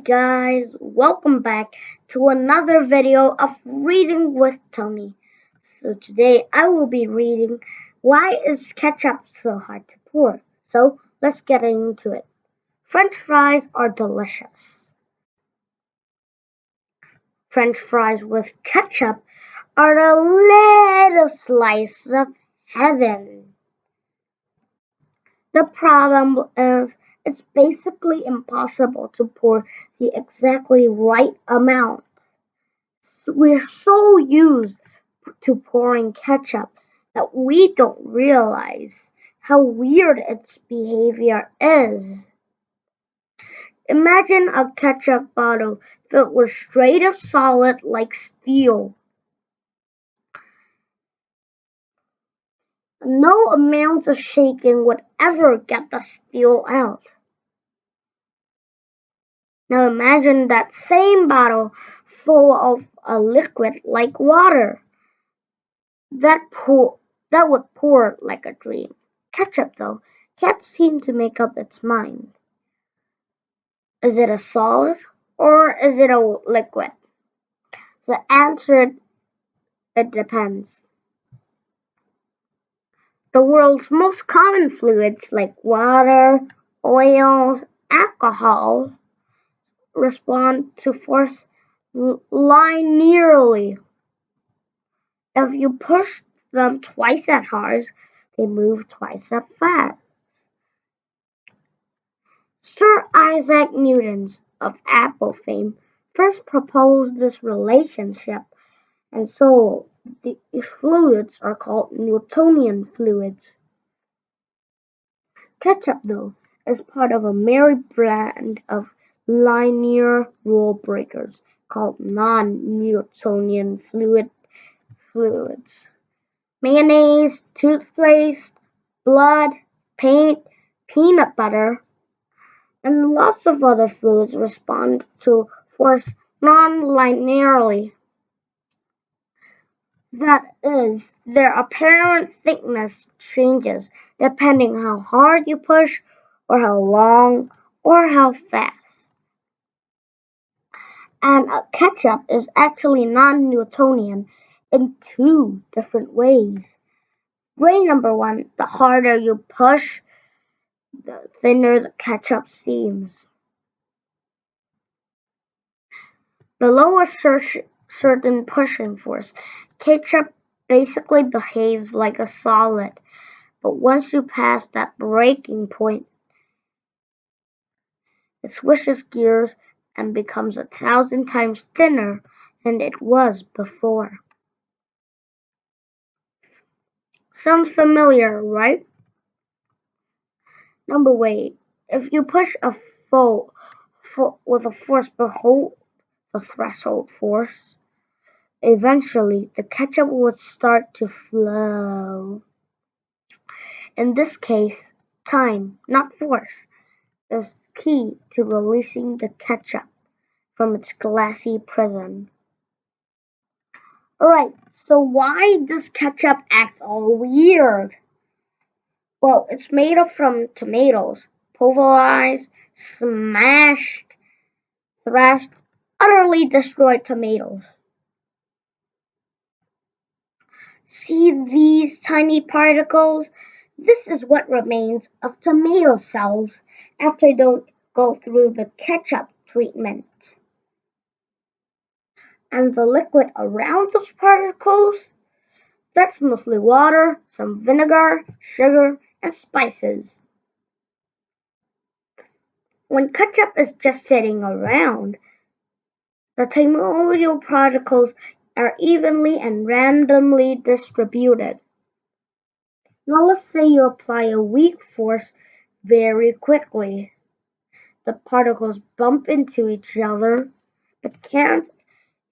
guys, welcome back to another video of Reading with Tony. So today I will be reading Why is Ketchup So Hard to Pour? So let's get into it. French fries are delicious. French fries with ketchup are a little slice of heaven. The problem is it's basically impossible to pour the exactly right amount. We're so used to pouring ketchup that we don't realize how weird its behavior is. Imagine a ketchup bottle filled with straight up solid like steel. No amount of shaking would ever get the steel out. Now imagine that same bottle full of a liquid like water. That would pour like a dream. Ketchup, though, can't seem to make up its mind. Is it a solid or is it a liquid? The answer, it depends. The world's most common fluids like water, oils, alcohol respond to force linearly. If you push them twice as hard, they move twice as fast. Sir Isaac Newton, of Apple fame, first proposed this relationship, and so the fluids are called Newtonian fluids. Ketchup, though, is part of a merry band of linear rule breakers called non-Newtonian fluids. Mayonnaise, toothpaste, blood, paint, peanut butter, and lots of other fluids respond to force non-linearly. That is, their apparent thickness changes depending how hard you push, or how long, or how fast. And ketchup is actually non-Newtonian in two different ways. Way number one, the harder you push, the thinner the ketchup seems. Below a certain pushing force, ketchup basically behaves like a solid, but once you pass that breaking point, it switches gears and becomes 1,000 times thinner than it was before. Sounds familiar, right? Number way, if you push with a force below the threshold force, eventually the ketchup would start to flow. In this case, time, not force, is key to releasing the ketchup from its glassy prison. Alright, so why does ketchup act all weird? Well, it's made from tomatoes, pulverized, smashed, thrashed, utterly destroyed tomatoes. See these tiny particles? This is what remains of tomato cells after they go through the ketchup treatment. And the liquid around those particles? That's mostly water, some vinegar, sugar, and spices. When ketchup is just sitting around, the tomato particles are evenly and randomly distributed. Now let's say you apply a weak force very quickly. The particles bump into each other, but can't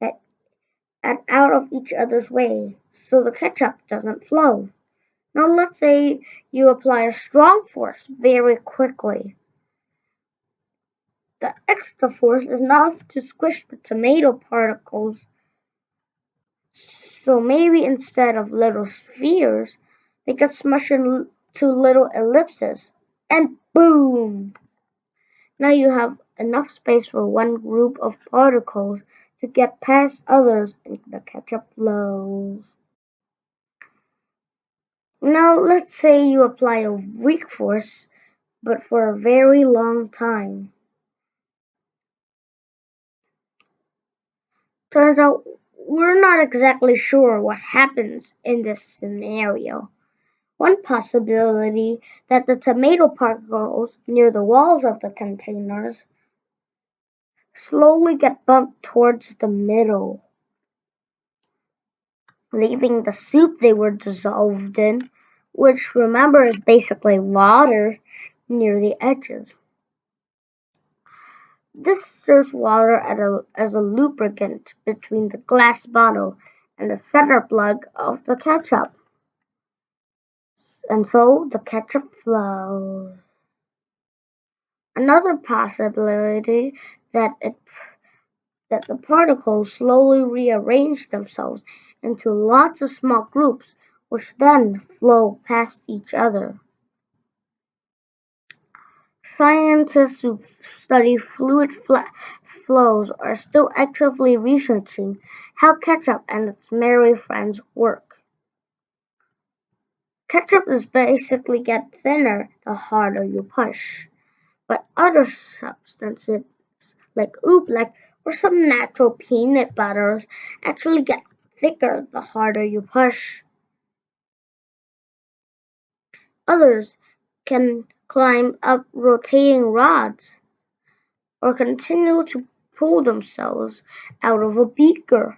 get out of each other's way, so the ketchup doesn't flow. Now let's say you apply a strong force very quickly. The extra force is enough to squish the tomato particles. So maybe instead of little spheres, they get smushed into little ellipses. And boom! Now you have enough space for one group of particles to get past others and the ketchup flows. Now let's say you apply a weak force, but for a very long time. Turns out we're not exactly sure what happens in this scenario. One possibility that the tomato particles near the walls of the containers slowly get bumped towards the middle, leaving the soup they were dissolved in, which remember is basically water, near the edges. This serves water as a lubricant between the glass bottle and the center plug of the ketchup. And so the ketchup flows. Another possibility that the particles slowly rearrange themselves into lots of small groups, which then flow past each other. Scientists who study fluid flows are still actively researching how ketchup and its merry friends work. Ketchup is basically get thinner the harder you push, but other substances like oobleck or some natural peanut butters actually get thicker the harder you push. Others can climb up rotating rods or continue to pull themselves out of a beaker.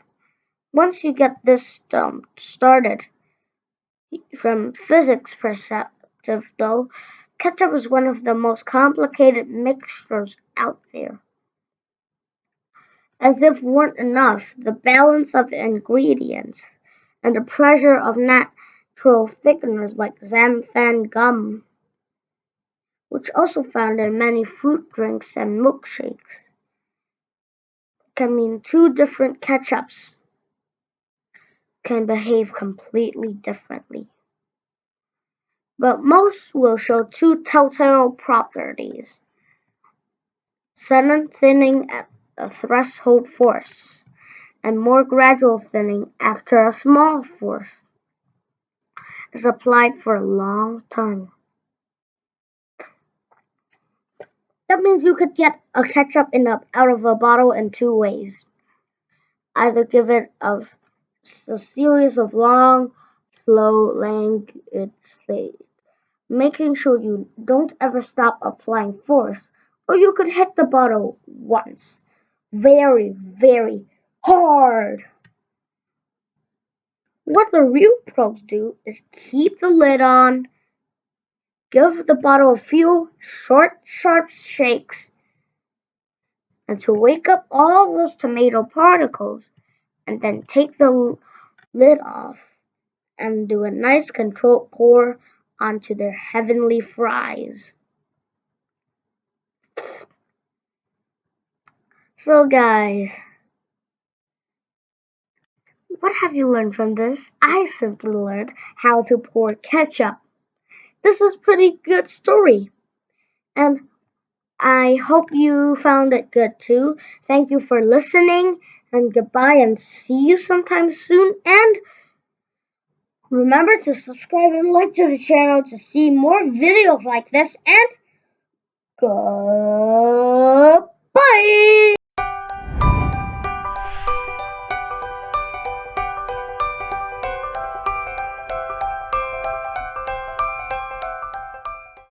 Once you get this started, from physics perspective though, ketchup is one of the most complicated mixtures out there. As if weren't enough, the balance of the ingredients and the pressure of natural thickeners like xanthan gum, which also found in many fruit drinks and milkshakes, can mean two different ketchups can behave completely differently. But most will show two telltale properties: sudden thinning at a threshold force, and more gradual thinning after a small force is applied for a long time. That means you could get a ketchup out of a bottle in two ways. Either give it a series of long, slow, languid stays, making sure you don't ever stop applying force, or you could hit the bottle once, very, very hard. What the real pros do is keep the lid on, give the bottle a few short, sharp shakes, and to wake up all those tomato particles, and then take the lid off and do a nice controlled pour onto their heavenly fries. So guys, what have you learned from this? I simply learned how to pour ketchup. This is a pretty good story, and I hope you found it good too. Thank you for listening, and goodbye, and see you sometime soon. And remember to subscribe and like to the channel to see more videos like this, and goodbye!